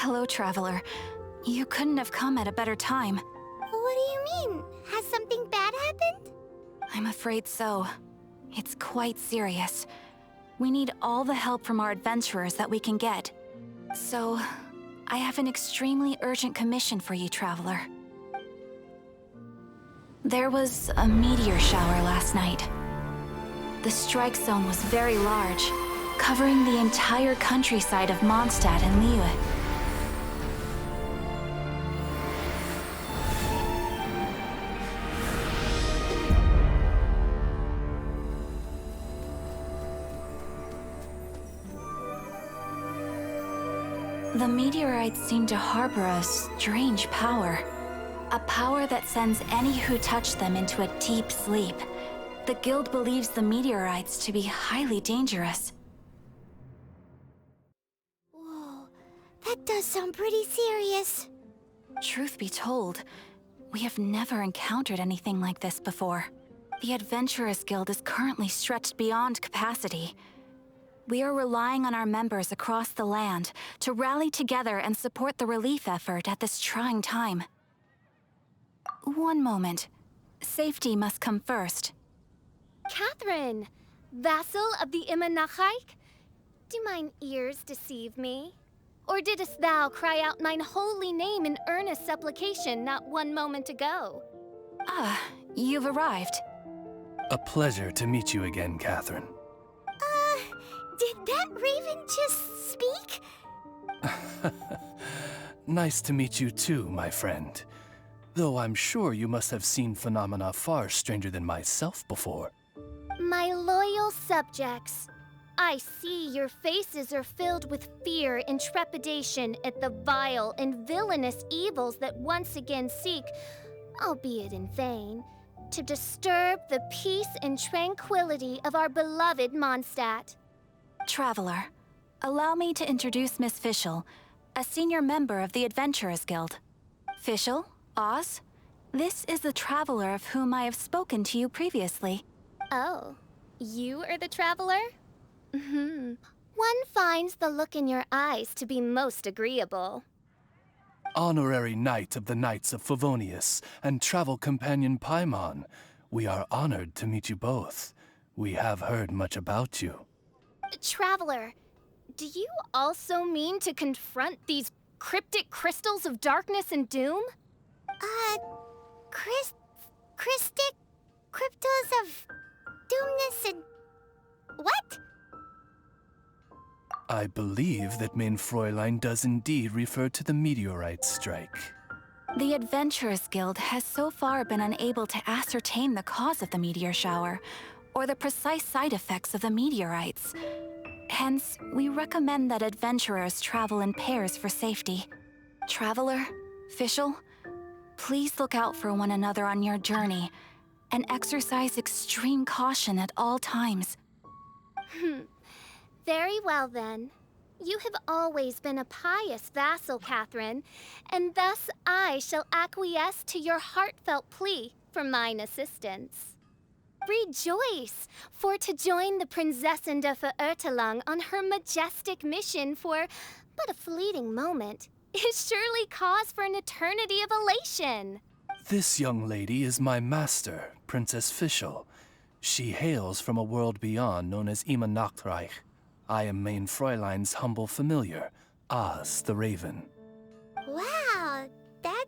Hello, Traveler. You couldn't have come at a better time. What do you mean? Has something bad happened? I'm afraid so. It's quite serious. We need all the help from our adventurers that we can get. So, I have an extremely urgent commission for you, Traveler. There was a meteor shower last night. The strike zone was very large, covering the entire countryside of Mondstadt and Liyue. The meteorites seem to harbor a strange power. A power that sends any who touch them into a deep sleep. The guild believes the meteorites to be highly dangerous. Whoa, that does sound pretty serious. Truth be told, we have never encountered anything like this before. The Adventurers Guild is currently stretched beyond capacity. We are relying on our members across the land to rally together and support the relief effort at this trying time. One moment. Safety must come first. Catherine, vassal of the Imanachike? Do mine ears deceive me? Or didst thou cry out mine holy name in earnest supplication not one moment ago? Ah, you've arrived. A pleasure to meet you again, Catherine. Did that raven just speak? Nice to meet you too, my friend. Though I'm sure you must have seen phenomena far stranger than myself before. My loyal subjects, I see your faces are filled with fear and trepidation at the vile and villainous evils that once again seek, albeit in vain, to disturb the peace and tranquility of our beloved Mondstadt. Traveler, allow me to introduce Miss Fischl, a senior member of the Adventurers Guild. Fischl, Oz, this is the Traveler of whom I have spoken to you previously. Oh, you are the Traveler? One finds the look in your eyes to be most agreeable. Honorary Knight of the Knights of Favonius and travel companion Paimon, we are honored to meet you both. We have heard much about you. Traveler, do you also mean to confront these cryptic crystals of darkness and doom? Crystic cryptos of doomness and... what? I believe that Main Fräulein does indeed refer to the meteorite strike. The Adventurers Guild has so far been unable to ascertain the cause of the meteor shower, or the precise side effects of the meteorites. Hence, we recommend that adventurers travel in pairs for safety. Traveler, Fischl, please look out for one another on your journey, and exercise extreme caution at all times. Very well then. You have always been a pious vassal, Catherine, and thus I shall acquiesce to your heartfelt plea for mine assistance. Rejoice, for to join the Prinzessin de Verurteilung on her majestic mission for but a fleeting moment is surely cause for an eternity of elation. This young lady is my master, Princess Fischl. She hails from a world beyond known as Imanachreich. I am Main Fräulein's humble familiar, Oz the Raven. Wow, that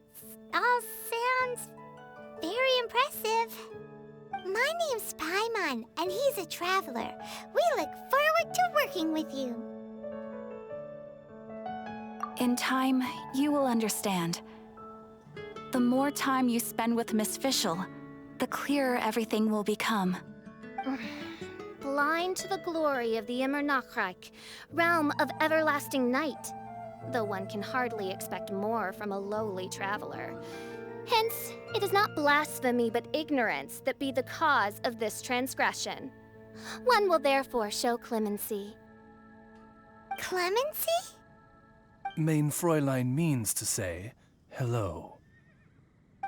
all sounds very impressive. My name's Paimon, and he's a traveler. We look forward to working with you. In time, you will understand. The more time you spend with Miss Fischl, the clearer everything will become. Blind to the glory of the Imanachreich, realm of everlasting night, though one can hardly expect more from a lowly traveler. Hence, it is not blasphemy but ignorance that be the cause of this transgression. One will therefore show clemency. Clemency? Main Fräulein means to say hello.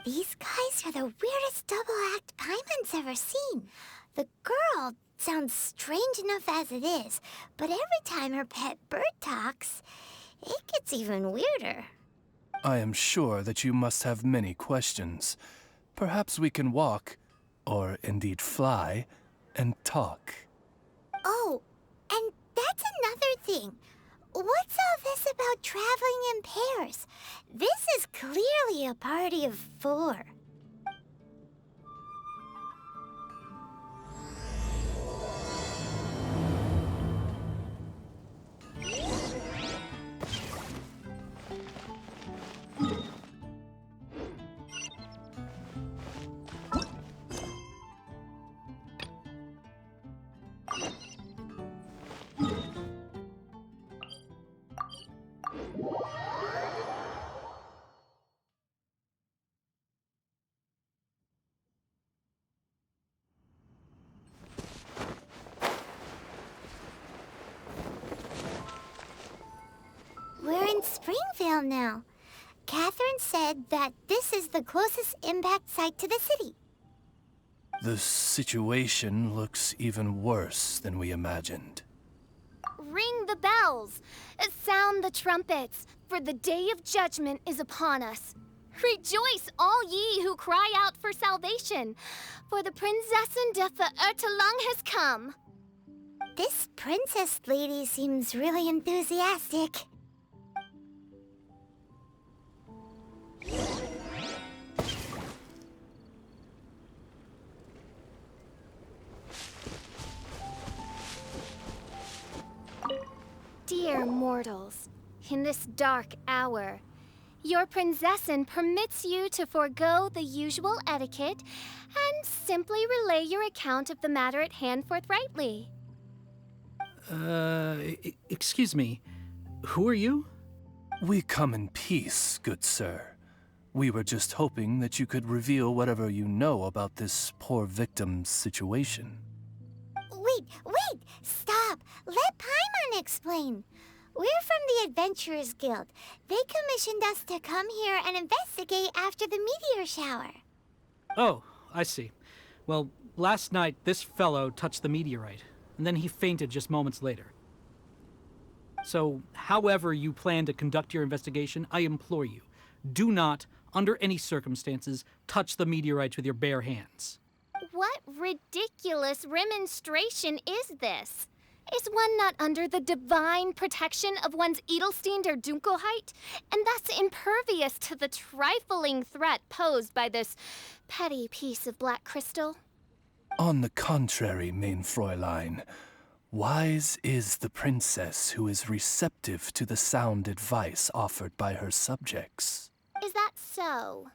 These guys are the weirdest double-act Paimon's ever seen. The girl sounds strange enough as it is, but every time her pet bird talks, it gets even weirder. I am sure that you must have many questions. Perhaps we can walk, or indeed fly, and talk. Oh, and that's another thing. What's all this about traveling in pairs? This is clearly a party of 4. We're in Springvale now. Catherine said that this is the closest impact site to the city. The situation looks even worse than we imagined. Ring the bells! Sound the trumpets, for the day of judgment is upon us. Rejoice, all ye who cry out for salvation, for the Prinzessin de Ertelang has come. This princess lady seems really enthusiastic. Dear mortals, in this dark hour, your Prinzessin permits you to forego the usual etiquette and simply relay your account of the matter at hand forthrightly. Excuse me. Who are you? We come in peace, good sir. We were just hoping that you could reveal whatever you know about this poor victim's situation. Wait! Stop! Let Paimon explain. We're from the Adventurers Guild. They commissioned us to come here and investigate after the meteor shower. Oh, I see. Well, last night this fellow touched the meteorite, and then he fainted just moments later. So, however you plan to conduct your investigation, I implore you, do not, under any circumstances, touch the meteorites with your bare hands. What ridiculous remonstration is this? Is one not under the divine protection of one's Edelstein der Dunkelheit, and thus impervious to the trifling threat posed by this petty piece of black crystal? On the contrary, mein Fräulein, wise is the princess who is receptive to the sound advice offered by her subjects. Is that so?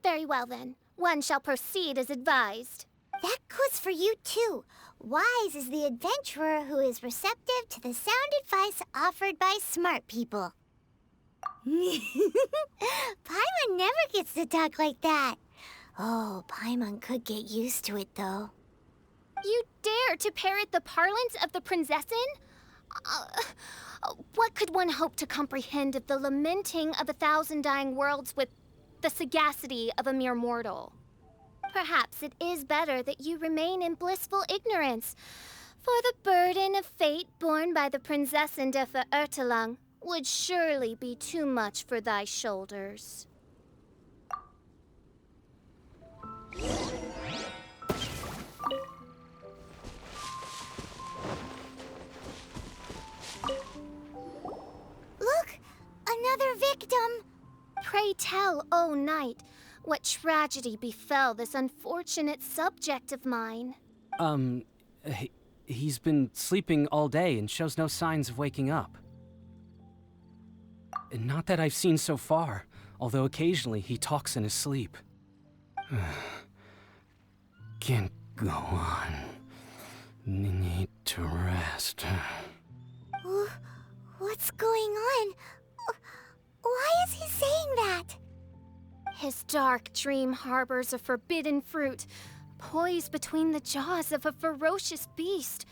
Very well then. One shall proceed as advised. That goes for you too. Wise is the adventurer who is receptive to the sound advice offered by smart people. Paimon never gets to talk like that. Oh, Paimon could get used to it though. You dare to parrot the parlance of the Prinzessin? What could one hope to comprehend of the lamenting of 1,000 dying worlds with the sagacity of a mere mortal? Perhaps it is better that you remain in blissful ignorance, for the burden of fate borne by the Prinzessin de Ertelang would surely be too much for thy shoulders. Look! Another victim! Pray tell, O knight, what tragedy befell this unfortunate subject of mine? He's been sleeping all day and shows no signs of waking up. Not that I've seen so far, although occasionally he talks in his sleep. Can't go on. Need to rest. What's going on? Why is he saying that? His dark dream harbors a forbidden fruit, poised between the jaws of a ferocious beast.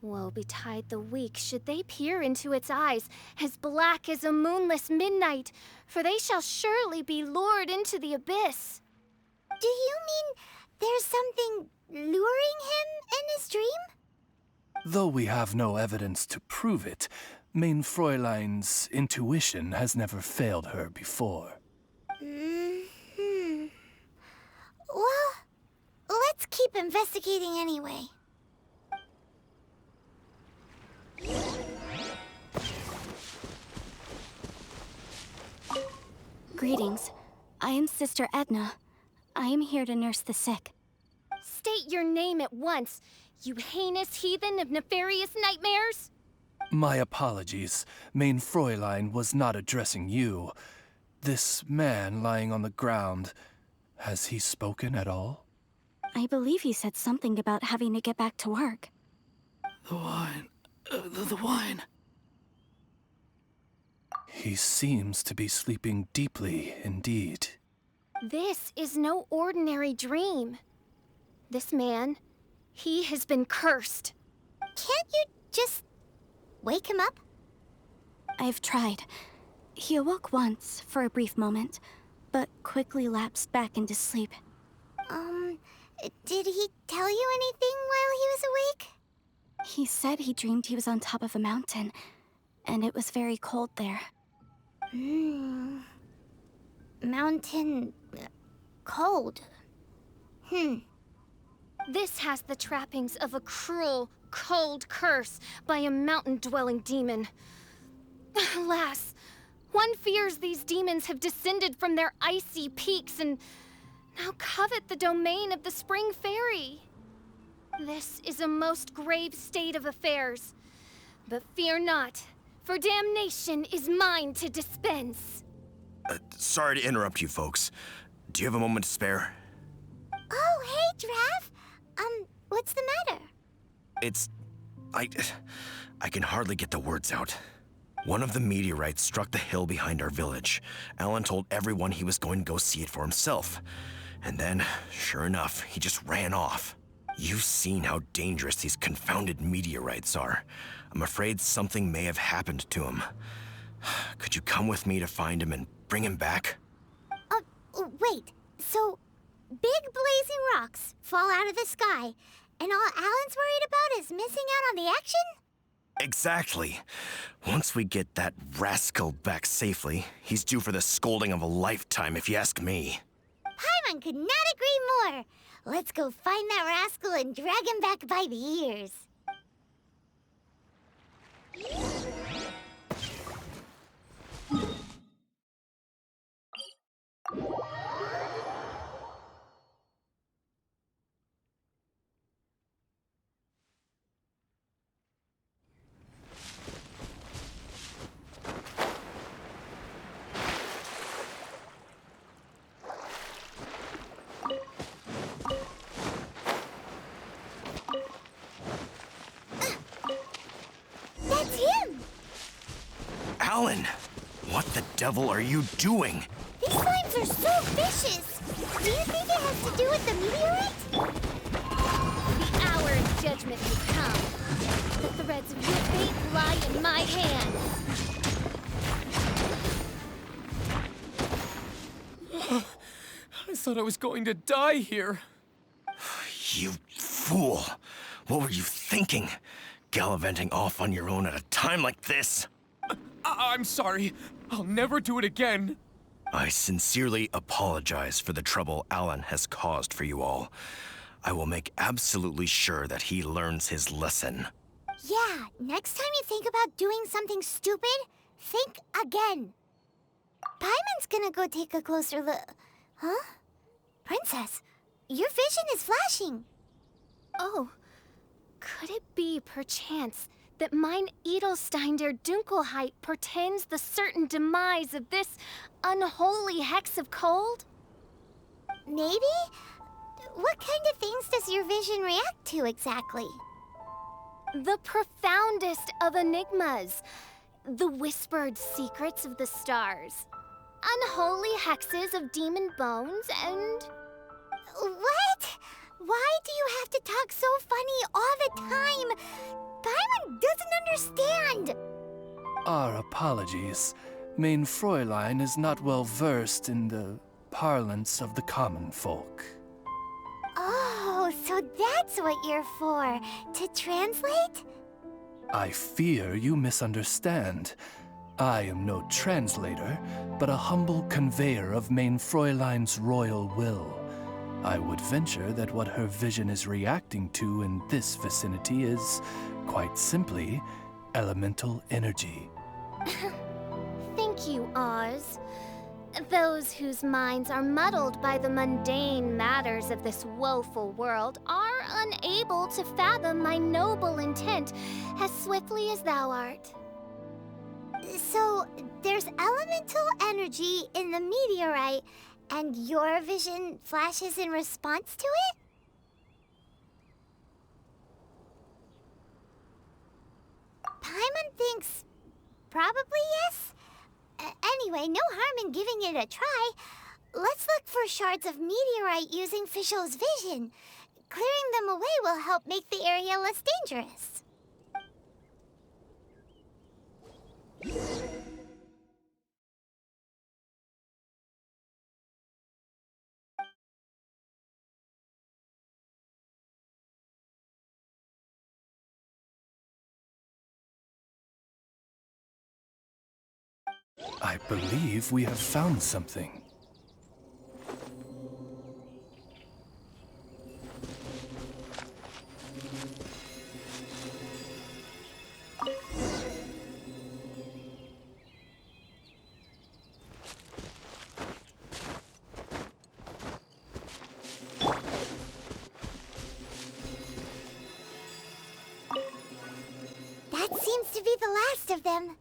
Woe betide the weak should they peer into its eyes, as black as a moonless midnight, for they shall surely be lured into the abyss. Do you mean there's something luring him in his dream? Though we have no evidence to prove it, Main Fräulein's intuition has never failed her before. Hmm. Well, let's keep investigating anyway. Greetings. I am Sister Edna. I am here to nurse the sick. State your name at once, you heinous heathen of nefarious nightmares! My apologies. Main Fräulein was not addressing you. This man lying on the ground, has he spoken at all? I believe he said something about having to get back to work. The wine. The wine. He seems to be sleeping deeply indeed. This is no ordinary dream. This man, he has been cursed. Can't you just wake him up? I've tried. He awoke once for a brief moment, but quickly lapsed back into sleep. Did he tell you anything while he was awake? He said he dreamed he was on top of a mountain, and it was very cold there. Mountain... cold. This has the trappings of a cruel, cold curse by a mountain-dwelling demon. Alas, one fears these demons have descended from their icy peaks and now covet the domain of the Spring Fairy. This is a most grave state of affairs. But fear not, for damnation is mine to dispense. Sorry to interrupt you folks. Do you have a moment to spare? Oh, hey, Drav. What's the matter? I can hardly get the words out. One of the meteorites struck the hill behind our village. Alan told everyone he was going to go see it for himself. And then, sure enough, he just ran off. You've seen how dangerous these confounded meteorites are. I'm afraid something may have happened to him. Could you come with me to find him and bring him back? Wait. So, big blazing rocks fall out of the sky, and all Alan's worried about is missing out on the action? Exactly. Once we get that rascal back safely, he's due for the scolding of a lifetime, if you ask me. Paimon could not agree more. Let's go find that rascal and drag him back by the ears. That's him! Alan! What the devil are you doing? These slimes are so vicious! Do you think it has to do with the meteorite? The hour of judgment has come. The threads of your fate lie in my hands. I thought I was going to die here. You fool! What were you thinking? Gallivanting off on your own at a time like this? I'm sorry. I'll never do it again. I sincerely apologize for the trouble Alan has caused for you all. I will make absolutely sure that he learns his lesson. Yeah, next time you think about doing something stupid, think again. Paimon's gonna go take a closer look. Huh? Princess, your vision is flashing. Oh, could it be, perchance, that mine Edelstein der Dunkelheit portends the certain demise of this unholy hex of cold? Maybe? What kind of things does your vision react to exactly? The profoundest of enigmas. The whispered secrets of the stars. Unholy hexes of demon bones and... What? Why do you have to talk so funny all the time? Paimon doesn't understand. Our apologies. Main Fräulein is not well versed in the parlance of the common folk. Oh, so that's what you're for. To translate? I fear you misunderstand. I am no translator, but a humble conveyor of Main Fräulein's royal will. I would venture that what her vision is reacting to in this vicinity is, quite simply, elemental energy. Thank you, Oz. Those whose minds are muddled by the mundane matters of this woeful world are unable to fathom my noble intent as swiftly as thou art. So, there's elemental energy in the meteorite, and your vision flashes in response to it? Paimon thinks probably yes. Anyway, no harm in giving it a try. Let's look for shards of meteorite using Fischl's vision. Clearing them away will help make the area less dangerous. I believe we have found something. That seems to be the last of them.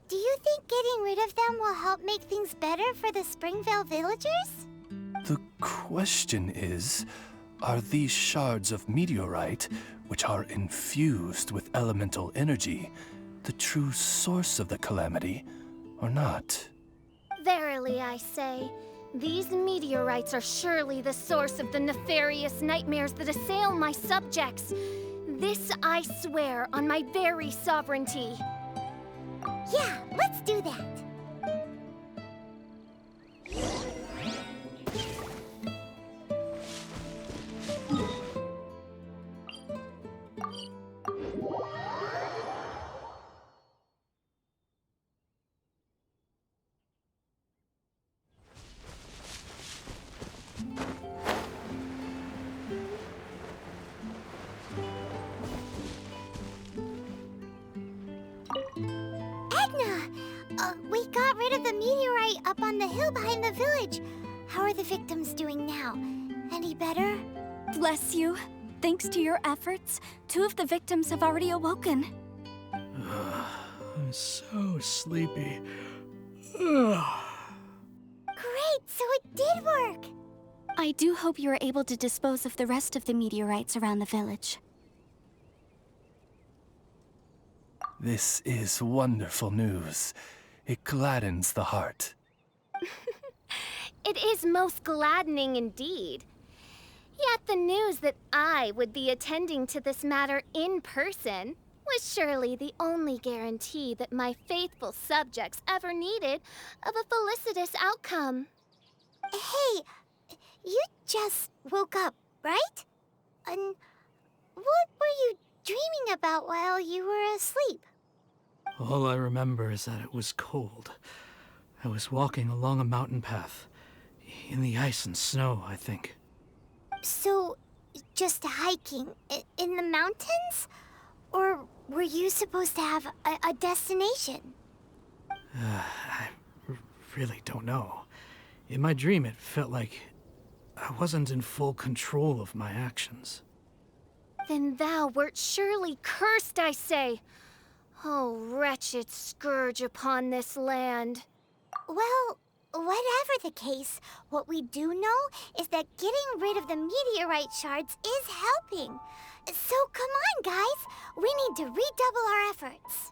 Do you think getting rid of them will help make things better for the Springvale villagers? The question is, are these shards of meteorite, which are infused with elemental energy, the true source of the calamity, or not? Verily, I say, these meteorites are surely the source of the nefarious nightmares that assail my subjects. This I swear on my very sovereignty. Yeah, let's do that. We got rid of the meteorite up on the hill behind the village. How are the victims doing now? Any better? Bless you. Thanks to your efforts, 2 of the victims have already awoken. I'm so sleepy. Great, so it did work. I do hope you are able to dispose of the rest of the meteorites around the village. This is wonderful news. It gladdens the heart. It is most gladdening indeed. Yet the news that I would be attending to this matter in person was surely the only guarantee that my faithful subjects ever needed of a felicitous outcome. Hey, you just woke up, right? And what were you dreaming about while you were asleep? All I remember is that it was cold. I was walking along a mountain path. In the ice and snow, I think. So, just hiking in the mountains? Or were you supposed to have a destination? I really don't know. In my dream, it felt like I wasn't in full control of my actions. Then thou wert surely cursed, I say. Oh, wretched scourge upon this land. Well, whatever the case, what we do know is that getting rid of the meteorite shards is helping. So come on, guys. We need to redouble our efforts.